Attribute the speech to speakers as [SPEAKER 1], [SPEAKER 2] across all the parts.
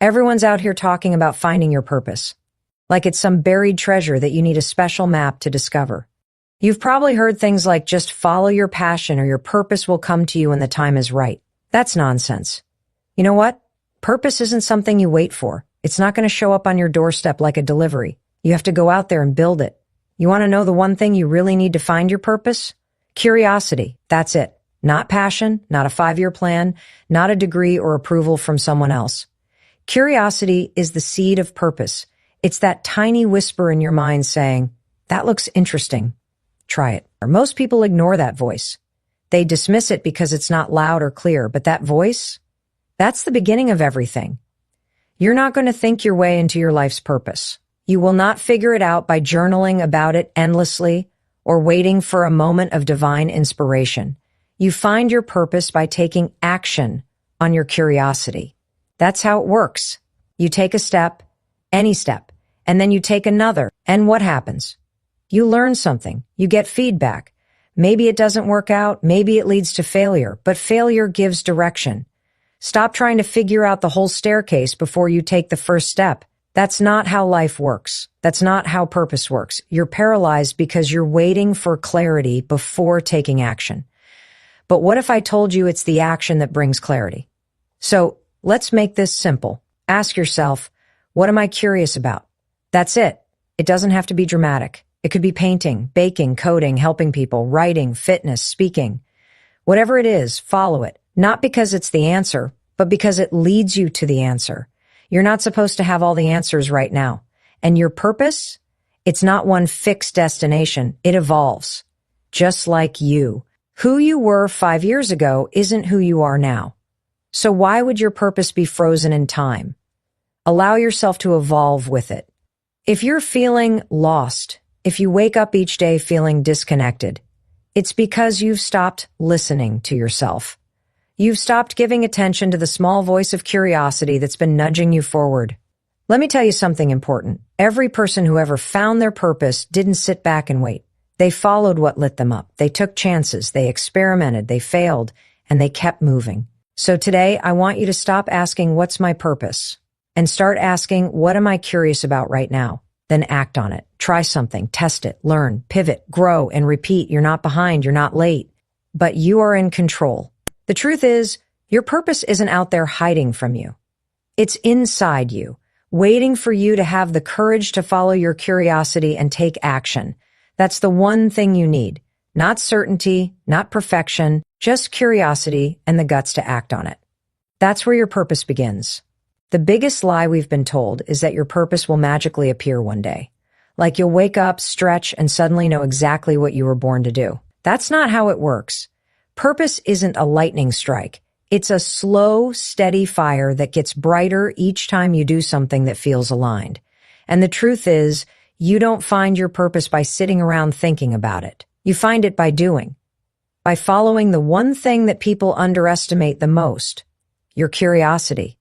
[SPEAKER 1] Everyone's out here talking about finding your purpose, like it's some buried treasure that you need a special map to discover. You've probably heard things like just follow your passion or your purpose will come to you when the time is right. That's nonsense. You know what? Purpose isn't something you wait for. It's not going to show up on your doorstep like a delivery. You have to go out there and build it. You want to know the one thing you really need to find your purpose? Curiosity. That's it. Not passion, not a 5-year plan, not a degree or approval from someone else. Curiosity is the seed of purpose. It's that tiny whisper in your mind saying, that looks interesting. Try it. Most people ignore that voice. They dismiss it because it's not loud or clear, but that voice, that's the beginning of everything. You're not going to think your way into your life's purpose. You will not figure it out by journaling about it endlessly or waiting for a moment of divine inspiration. You find your purpose by taking action on your curiosity. That's how it works. You take a step, any step, and then you take another. And what happens? You learn something. You get feedback. Maybe it doesn't work out. Maybe it leads to failure, but failure gives direction. Stop trying to figure out the whole staircase before you take the first step. That's not how life works. That's not how purpose works. You're paralyzed because you're waiting for clarity before taking action. But what if I told you it's the action that brings clarity? So let's make this simple. Ask yourself, what am I curious about? That's it. It doesn't have to be dramatic. It could be painting, baking, coding, helping people, writing, fitness, speaking. Whatever it is, follow it. Not because it's the answer, but because it leads you to the answer. You're not supposed to have all the answers right now. And your purpose? It's not one fixed destination. It evolves. Just like you. Who you were 5 years ago isn't who you are now. So why would your purpose be frozen in time? Allow yourself to evolve with it. If you're feeling lost, if you wake up each day feeling disconnected, it's because you've stopped listening to yourself. You've stopped giving attention to the small voice of curiosity that's been nudging you forward. Let me tell you something important. Every person who ever found their purpose didn't sit back and wait. They followed what lit them up. They took chances. They experimented. They failed. And they kept moving. So today, I want you to stop asking, what's my purpose? And start asking, what am I curious about right now? Then act on it. Try something. Test it. Learn. Pivot. Grow. And repeat. You're not behind. You're not late. But you are in control. The truth is, your purpose isn't out there hiding from you. It's inside you, waiting for you to have the courage to follow your curiosity and take action. That's the one thing you need. Not certainty, not perfection, just curiosity and the guts to act on it. That's where your purpose begins. The biggest lie we've been told is that your purpose will magically appear one day. Like you'll wake up, stretch, and suddenly know exactly what you were born to do. That's not how it works. Purpose isn't a lightning strike. It's a slow, steady fire that gets brighter each time you do something that feels aligned. And the truth is, you don't find your purpose by sitting around thinking about it. You find it by doing. By following the one thing that people underestimate the most, your curiosity.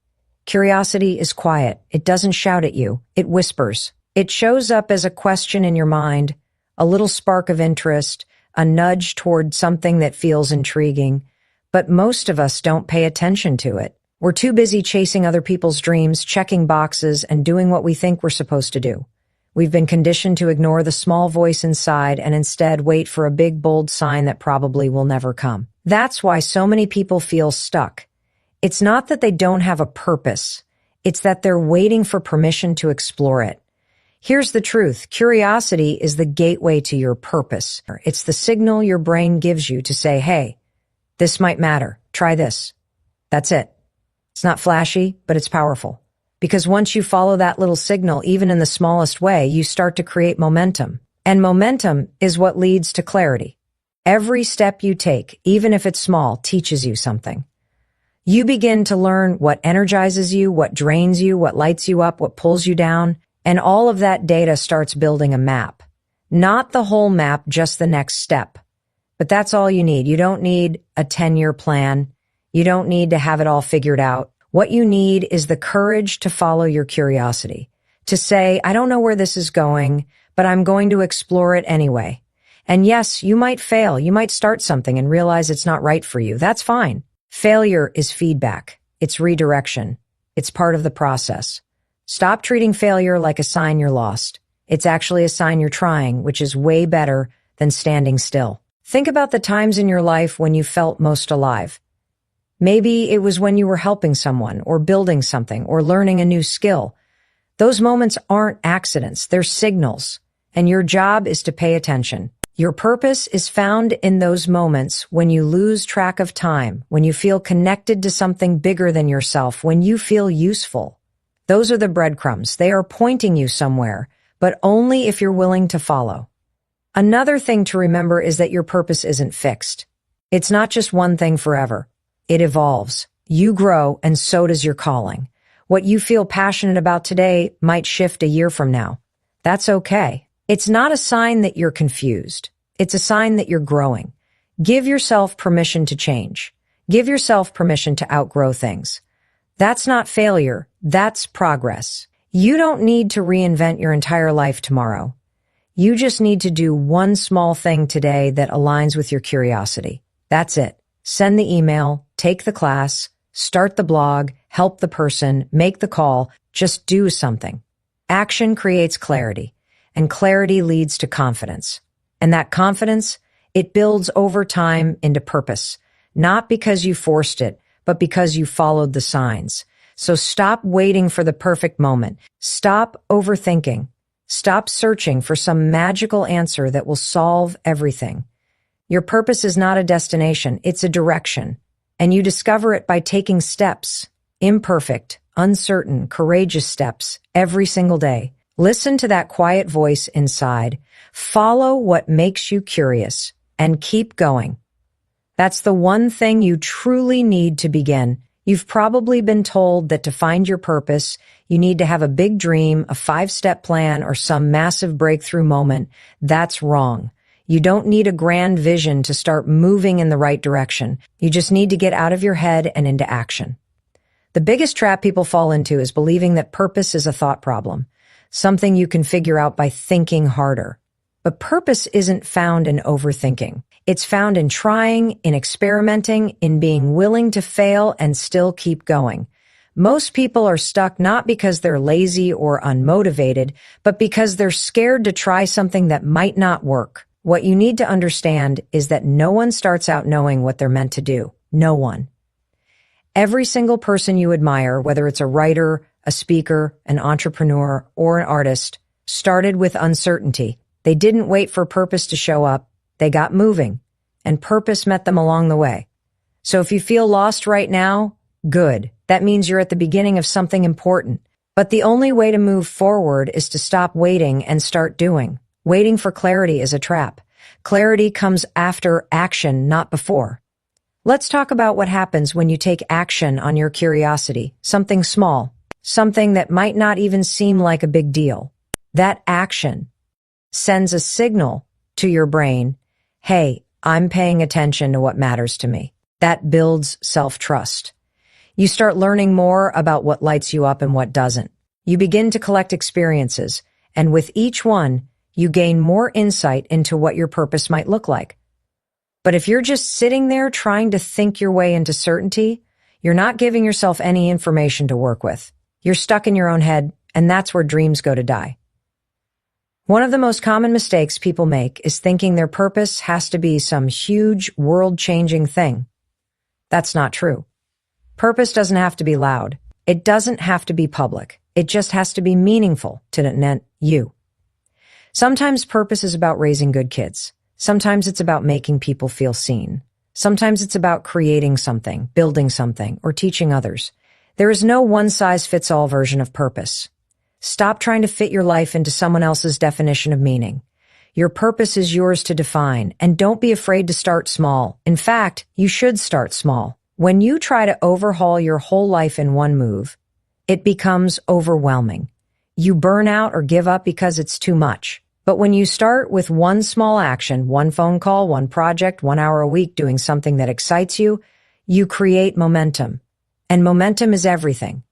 [SPEAKER 1] Curiosity is quiet. It doesn't shout at you. It whispers. It shows up as a question in your mind, a little spark of interest, a nudge toward something that feels intriguing, but most of us don't pay attention to it. We're too busy chasing other people's dreams, checking boxes, and doing what we think we're supposed to do. We've been conditioned to ignore the small voice inside and instead wait for a big, bold sign that probably will never come. That's why so many people feel stuck. It's not that they don't have a purpose. It's that they're waiting for permission to explore it. Here's the truth. Curiosity is the gateway to your purpose. It's the signal your brain gives you to say, hey, this might matter. Try this. That's it. It's not flashy, but it's powerful. Because once you follow that little signal, even in the smallest way, you start to create momentum. And momentum is what leads to clarity. Every step you take, even if it's small, teaches you something. You begin to learn what energizes you, what drains you, what lights you up, what pulls you down. And all of that data starts building a map. Not the whole map, just the next step. But that's all you need. You don't need a 10-year plan. You don't need to have it all figured out. What you need is the courage to follow your curiosity. To say, I don't know where this is going, but I'm going to explore it anyway. And yes, you might fail. You might start something and realize it's not right for you. That's fine. Failure is feedback. It's redirection. It's part of the process. Stop treating failure like a sign you're lost. It's actually a sign you're trying, which is way better than standing still. Think about the times in your life when you felt most alive. Maybe it was when you were helping someone, or building something, or learning a new skill. Those moments aren't accidents, they're signals, and your job is to pay attention. Your purpose is found in those moments when you lose track of time, when you feel connected to something bigger than yourself, when you feel useful. Those are the breadcrumbs. They are pointing you somewhere, but only if you're willing to follow. Another thing to remember is that your purpose isn't fixed. It's not just one thing forever. It evolves. You grow, and so does your calling. What you feel passionate about today might shift a year from now. That's okay. It's not a sign that you're confused. It's a sign that you're growing. Give yourself permission to change. Give yourself permission to outgrow things. That's not failure. That's progress. You don't need to reinvent your entire life tomorrow. You just need to do one small thing today that aligns with your curiosity. That's it. Send the email, take the class, start the blog, help the person, make the call. Just do something. Action creates clarity, and clarity leads to confidence. And that confidence, it builds over time into purpose, not because you forced it, but because you followed the signs. So stop waiting for the perfect moment. Stop overthinking. Stop searching for some magical answer that will solve everything. Your purpose is not a destination, it's a direction. And you discover it by taking steps, imperfect, uncertain, courageous steps, every single day. Listen to that quiet voice inside. Follow what makes you curious, and keep going. That's the one thing you truly need to begin. You've probably been told that to find your purpose, you need to have a big dream, a 5-step plan, or some massive breakthrough moment. That's wrong. You don't need a grand vision to start moving in the right direction. You just need to get out of your head and into action. The biggest trap people fall into is believing that purpose is a thought problem, something you can figure out by thinking harder. But purpose isn't found in overthinking. It's found in trying, in experimenting, in being willing to fail and still keep going. Most people are stuck not because they're lazy or unmotivated, but because they're scared to try something that might not work. What you need to understand is that no one starts out knowing what they're meant to do. No one. Every single person you admire, whether it's a writer, a speaker, an entrepreneur, or an artist, started with uncertainty. They didn't wait for purpose to show up. They got moving, and purpose met them along the way. So if you feel lost right now, good. That means you're at the beginning of something important. But the only way to move forward is to stop waiting and start doing. Waiting for clarity is a trap. Clarity comes after action, not before. Let's talk about what happens when you take action on your curiosity, something small, something that might not even seem like a big deal. That action sends a signal to your brain, hey, I'm paying attention to what matters to me. That builds self-trust. You start learning more about what lights you up and what doesn't. You begin to collect experiences, and with each one, you gain more insight into what your purpose might look like. But if you're just sitting there trying to think your way into certainty, you're not giving yourself any information to work with. You're stuck in your own head, and that's where dreams go to die. One of the most common mistakes people make is thinking their purpose has to be some huge, world-changing thing. That's not true. Purpose doesn't have to be loud. It doesn't have to be public. It just has to be meaningful to you. Sometimes purpose is about raising good kids. Sometimes it's about making people feel seen. Sometimes it's about creating something, building something, or teaching others. There is no one-size-fits-all version of purpose. Stop trying to fit your life into someone else's definition of meaning. Your purpose is yours to define, and don't be afraid to start small. In fact, you should start small. When you try to overhaul your whole life in one move, it becomes overwhelming. You burn out or give up because it's too much. But when you start with one small action, one phone call, one project, 1 hour a week doing something that excites you, you create momentum. And momentum is everything.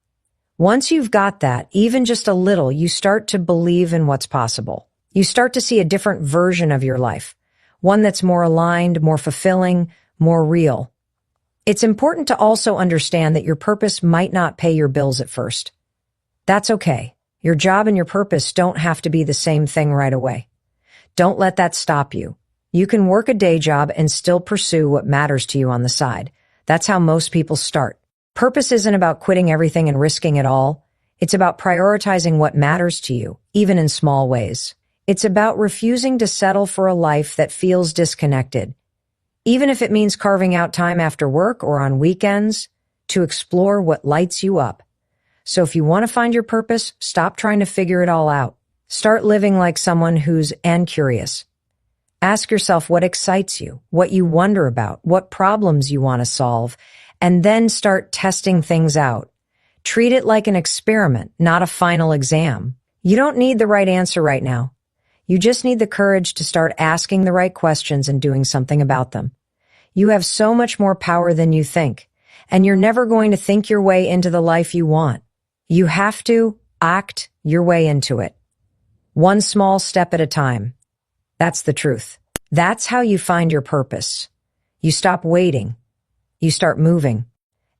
[SPEAKER 1] Once you've got that, even just a little, you start to believe in what's possible. You start to see a different version of your life, one that's more aligned, more fulfilling, more real. It's important to also understand that your purpose might not pay your bills at first. That's okay. Your job and your purpose don't have to be the same thing right away. Don't let that stop you. You can work a day job and still pursue what matters to you on the side. That's how most people start. Purpose isn't about quitting everything and risking it all. It's about prioritizing what matters to you, even in small ways. It's about refusing to settle for a life that feels disconnected, even if it means carving out time after work or on weekends to explore what lights you up. So if you want to find your purpose, stop trying to figure it all out. Start living like someone who's curious. Ask yourself what excites you, what you wonder about, what problems you want to solve, and then start testing things out. Treat it like an experiment, not a final exam. You don't need the right answer right now. You just need the courage to start asking the right questions and doing something about them. You have so much more power than you think, and you're never going to think your way into the life you want. You have to act your way into it. One small step at a time. That's the truth. That's how you find your purpose. You stop waiting. You start moving.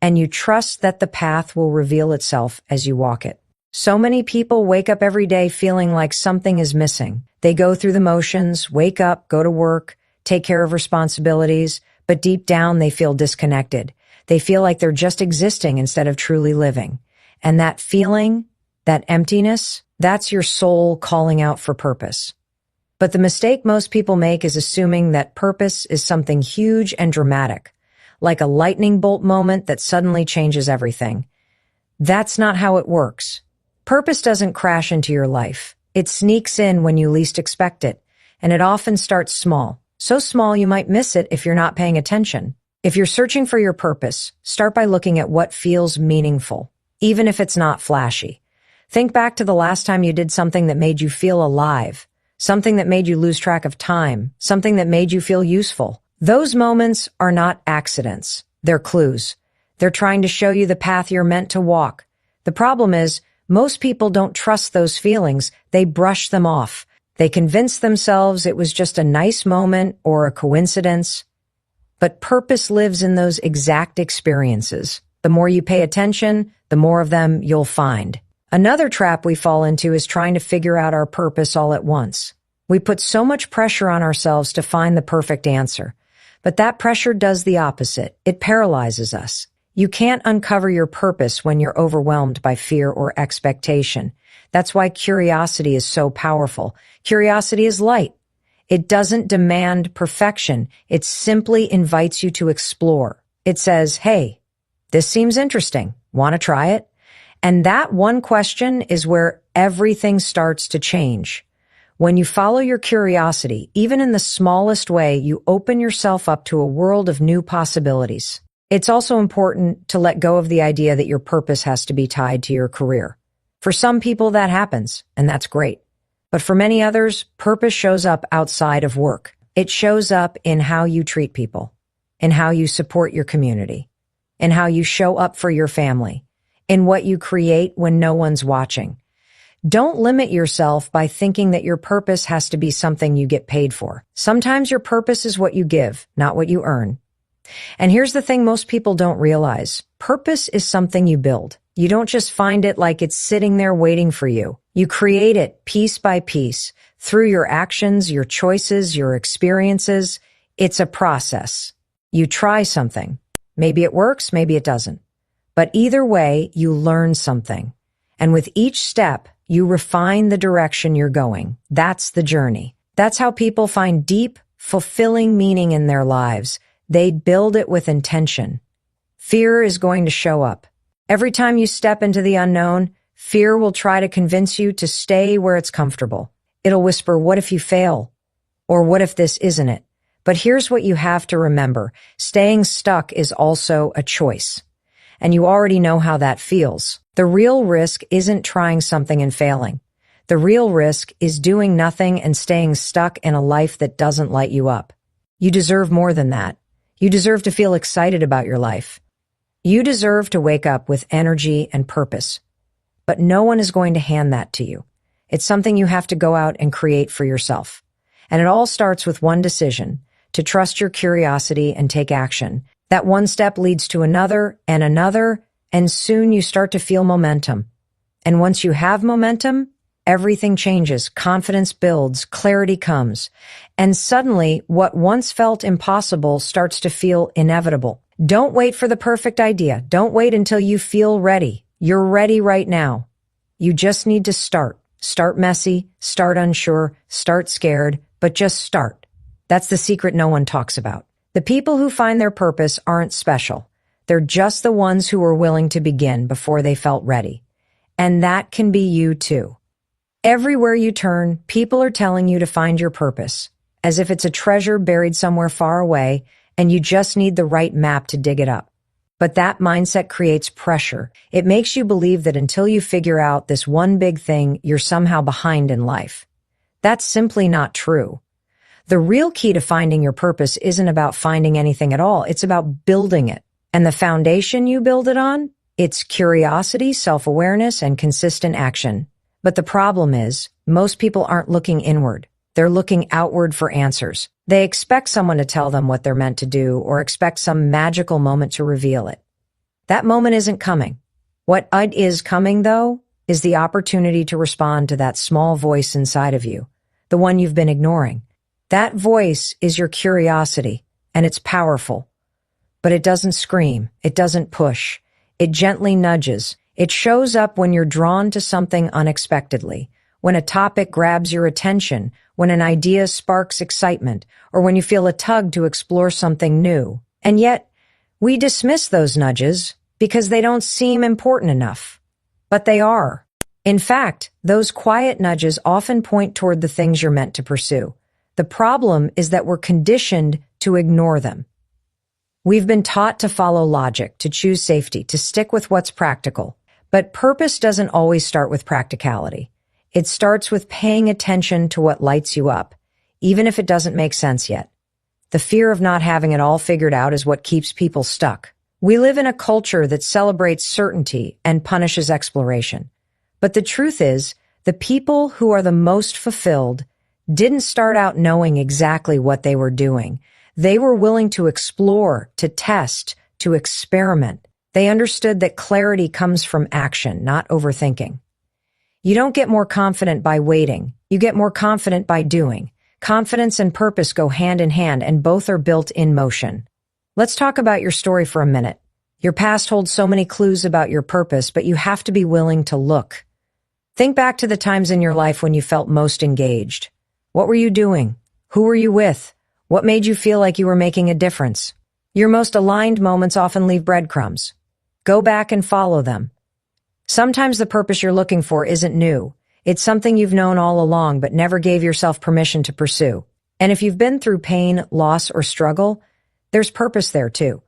[SPEAKER 1] And you trust that the path will reveal itself as you walk it. So many people wake up every day feeling like something is missing. They go through the motions, wake up, go to work, take care of responsibilities, but deep down they feel disconnected. They feel like they're just existing instead of truly living. And that feeling, that emptiness, that's your soul calling out for purpose. But the mistake most people make is assuming that purpose is something huge and dramatic, like a lightning bolt moment that suddenly changes everything. That's not how it works. Purpose doesn't crash into your life. It sneaks in when you least expect it, and it often starts small. So small you might miss it if you're not paying attention. If you're searching for your purpose, start by looking at what feels meaningful, even if it's not flashy. Think back to the last time you did something that made you feel alive, something that made you lose track of time, something that made you feel useful. Those moments are not accidents. They're clues. They're trying to show you the path you're meant to walk. The problem is, most people don't trust those feelings. They brush them off. They convince themselves it was just a nice moment or a coincidence. But purpose lives in those exact experiences. The more you pay attention, the more of them you'll find. Another trap we fall into is trying to figure out our purpose all at once. We put so much pressure on ourselves to find the perfect answer. But that pressure does the opposite. It paralyzes us. You can't uncover your purpose when you're overwhelmed by fear or expectation. That's why curiosity is so powerful. Curiosity is light. It doesn't demand perfection. It simply invites you to explore. It says, hey, this seems interesting. Want to try it? And that one question is where everything starts to change. When you follow your curiosity, even in the smallest way, you open yourself up to a world of new possibilities. It's also important to let go of the idea that your purpose has to be tied to your career. For some people, that happens, and that's great. But for many others, purpose shows up outside of work. It shows up in how you treat people, in how you support your community, in how you show up for your family, in what you create when no one's watching. Don't limit yourself by thinking that your purpose has to be something you get paid for. Sometimes your purpose is what you give, not what you earn. And here's the thing most people don't realize. Purpose is something you build. You don't just find it like it's sitting there waiting for you. You create it piece by piece through your actions, your choices, your experiences. It's a process. You try something. Maybe it works, maybe it doesn't. But either way, you learn something. And with each step, you refine the direction you're going. That's the journey. That's how people find deep, fulfilling meaning in their lives. They build it with intention. Fear is going to show up. Every time you step into the unknown, fear will try to convince you to stay where it's comfortable. It'll whisper, what if you fail? Or what if this isn't it? But here's what you have to remember. Staying stuck is also a choice. And you already know how that feels. The real risk isn't trying something and failing. The real risk is doing nothing and staying stuck in a life that doesn't light you up. You deserve more than that. You deserve to feel excited about your life. You deserve to wake up with energy and purpose. But no one is going to hand that to you. It's something you have to go out and create for yourself. And it all starts with one decision, to trust your curiosity and take action. That one step leads to another, and soon you start to feel momentum. And once you have momentum, everything changes, confidence builds, clarity comes, and suddenly what once felt impossible starts to feel inevitable. Don't wait for the perfect idea. Don't wait until you feel ready. You're ready right now. You just need to start. Start messy, start unsure, start scared, but just start. That's the secret no one talks about. The people who find their purpose aren't special. They're just the ones who were willing to begin before they felt ready. And that can be you too. Everywhere you turn, people are telling you to find your purpose, as if it's a treasure buried somewhere far away, and you just need the right map to dig it up. But that mindset creates pressure. It makes you believe that until you figure out this one big thing, you're somehow behind in life. That's simply not true. The real key to finding your purpose isn't about finding anything at all. It's about building it. And the foundation you build it on? It's curiosity, self-awareness, and consistent action. But the problem is, most people aren't looking inward. They're looking outward for answers. They expect someone to tell them what they're meant to do or expect some magical moment to reveal it. That moment isn't coming. What is coming, though, is the opportunity to respond to that small voice inside of you, the one you've been ignoring. That voice is your curiosity, and it's powerful. But it doesn't scream. It doesn't push. It gently nudges. It shows up when you're drawn to something unexpectedly, when a topic grabs your attention, when an idea sparks excitement, or when you feel a tug to explore something new. And yet, we dismiss those nudges because they don't seem important enough. But they are. In fact, those quiet nudges often point toward the things you're meant to pursue. The problem is that we're conditioned to ignore them. We've been taught to follow logic, to choose safety, to stick with what's practical. But purpose doesn't always start with practicality. It starts with paying attention to what lights you up, even if it doesn't make sense yet. The fear of not having it all figured out is what keeps people stuck. We live in a culture that celebrates certainty and punishes exploration. But the truth is, the people who are the most fulfilled didn't start out knowing exactly what they were doing. They were willing to explore, to test, to experiment. They understood that clarity comes from action, not overthinking. You don't get more confident by waiting. You get more confident by doing. Confidence and purpose go hand in hand, and both are built in motion. Let's talk about your story for a minute. Your past holds so many clues about your purpose, but you have to be willing to look. Think back to the times in your life when you felt most engaged. What were you doing? Who were you with? What made you feel like you were making a difference? Your most aligned moments often leave breadcrumbs. Go back and follow them. Sometimes the purpose you're looking for isn't new. It's something you've known all along but never gave yourself permission to pursue. And if you've been through pain, loss, or struggle, there's purpose there too.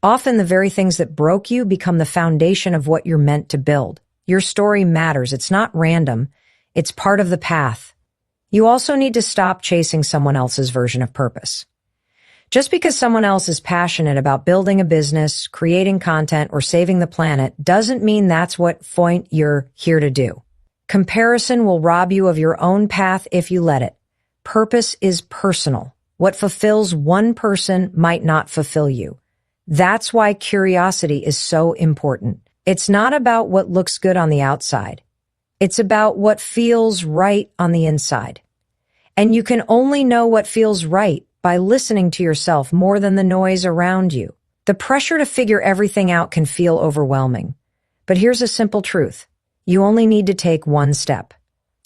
[SPEAKER 1] Often the very things that broke you become the foundation of what you're meant to build. Your story matters. It's not random. It's part of the path. You also need to stop chasing someone else's version of purpose. Just because someone else is passionate about building a business, creating content, or saving the planet doesn't mean that's what you're here to do. Comparison will rob you of your own path if you let it. Purpose is personal. What fulfills one person might not fulfill you. That's why curiosity is so important. It's not about what looks good on the outside. It's about what feels right on the inside. And you can only know what feels right by listening to yourself more than the noise around you. The pressure to figure everything out can feel overwhelming. But here's a simple truth. You only need to take one step.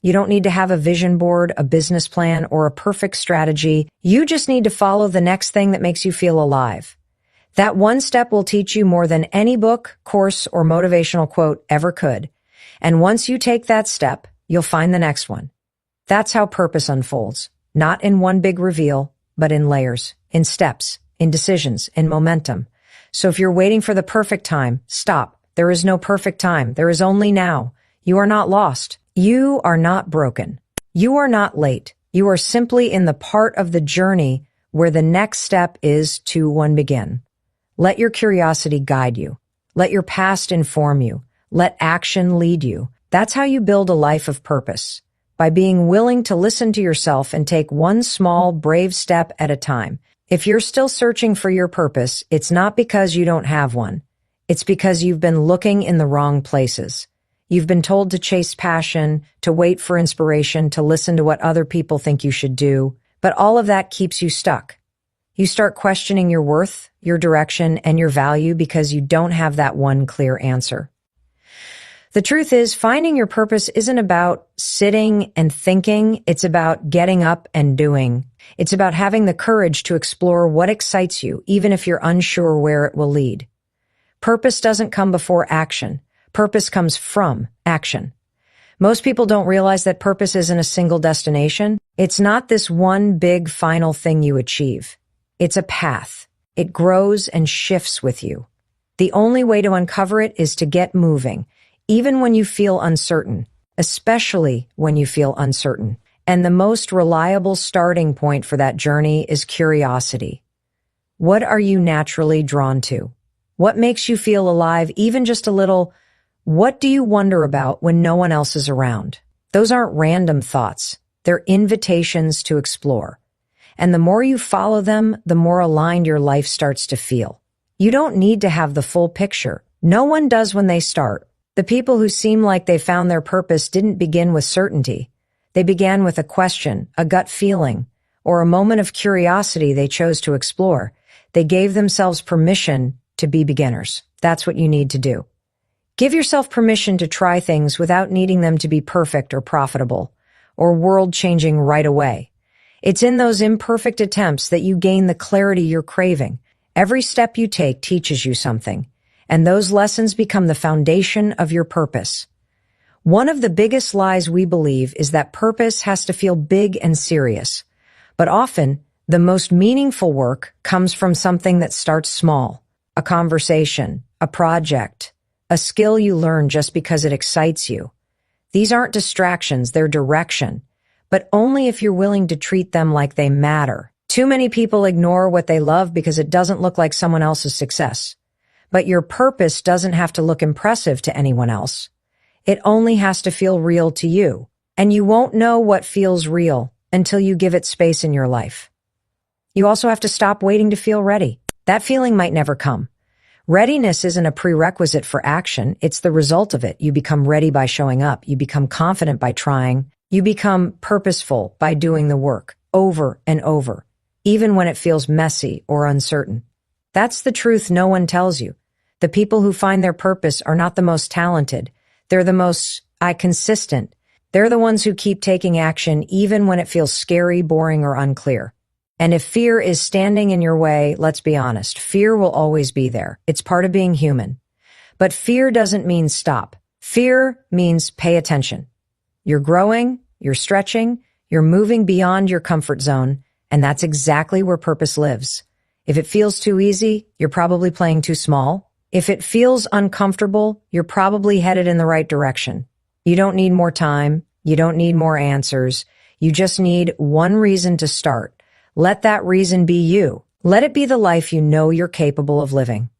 [SPEAKER 1] You don't need to have a vision board, a business plan, or a perfect strategy. You just need to follow the next thing that makes you feel alive. That one step will teach you more than any book, course, or motivational quote ever could. And once you take that step, you'll find the next one. That's how purpose unfolds. Not in one big reveal, but in layers, in steps, in decisions, in momentum. So if you're waiting for the perfect time, stop. There is no perfect time. There is only now. You are not lost. You are not broken. You are not late. You are simply in the part of the journey where the next step is to begin. Let your curiosity guide you. Let your past inform you. Let action lead you. That's how you build a life of purpose. By being willing to listen to yourself and take one small, brave step at a time. If you're still searching for your purpose, it's not because you don't have one. It's because you've been looking in the wrong places. You've been told to chase passion, to wait for inspiration, to listen to what other people think you should do, but all of that keeps you stuck. You start questioning your worth, your direction, and your value because you don't have that one clear answer. The truth is, finding your purpose isn't about sitting and thinking. It's about getting up and doing. It's about having the courage to explore what excites you, even if you're unsure where it will lead. Purpose doesn't come before action. Purpose comes from action. Most people don't realize that purpose isn't a single destination. It's not this one big final thing you achieve. It's a path. It grows and shifts with you. The only way to uncover it is to get moving, even when you feel uncertain, especially when you feel uncertain. And the most reliable starting point for that journey is curiosity. What are you naturally drawn to? What makes you feel alive, even just a little? What do you wonder about when no one else is around? Those aren't random thoughts. They're invitations to explore. And the more you follow them, the more aligned your life starts to feel. You don't need to have the full picture. No one does when they start. The people who seem like they found their purpose didn't begin with certainty. They began with a question, a gut feeling, or a moment of curiosity they chose to explore. They gave themselves permission to be beginners. That's what you need to do. Give yourself permission to try things without needing them to be perfect or profitable or world-changing right away. It's in those imperfect attempts that you gain the clarity you're craving. Every step you take teaches you something, and those lessons become the foundation of your purpose. One of the biggest lies we believe is that purpose has to feel big and serious, but often the most meaningful work comes from something that starts small, a conversation, a project, a skill you learn just because it excites you. These aren't distractions, they're direction, but only if you're willing to treat them like they matter. Too many people ignore what they love because it doesn't look like someone else's success. But your purpose doesn't have to look impressive to anyone else. It only has to feel real to you. And you won't know what feels real until you give it space in your life. You also have to stop waiting to feel ready. That feeling might never come. Readiness isn't a prerequisite for action. It's the result of it. You become ready by showing up. You become confident by trying. You become purposeful by doing the work over and over, even when it feels messy or uncertain. That's the truth no one tells you. The people who find their purpose are not the most talented. They're the most consistent. They're the ones who keep taking action even when it feels scary, boring, or unclear. And if fear is standing in your way, let's be honest, fear will always be there. It's part of being human. But fear doesn't mean stop. Fear means pay attention. You're growing, you're stretching, you're moving beyond your comfort zone, and that's exactly where purpose lives. If it feels too easy, you're probably playing too small. If it feels uncomfortable, you're probably headed in the right direction. You don't need more time. You don't need more answers. You just need one reason to start. Let that reason be you. Let it be the life you know you're capable of living.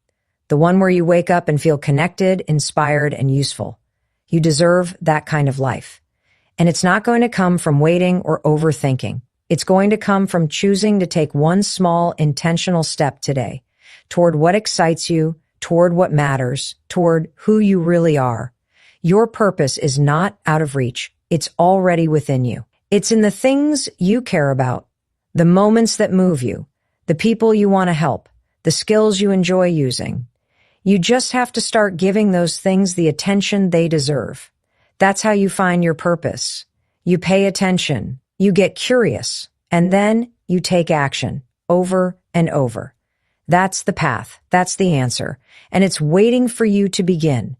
[SPEAKER 1] The one where you wake up and feel connected, inspired, and useful. You deserve that kind of life. And it's not going to come from waiting or overthinking. It's going to come from choosing to take one small, intentional step today toward what excites you, toward what matters, toward who you really are. Your purpose is not out of reach. It's already within you. It's in the things you care about, the moments that move you, the people you want to help, the skills you enjoy using. You just have to start giving those things the attention they deserve. That's how you find your purpose. You pay attention, you get curious, and then you take action over and over. That's the path. That's the answer. And it's waiting for you to begin.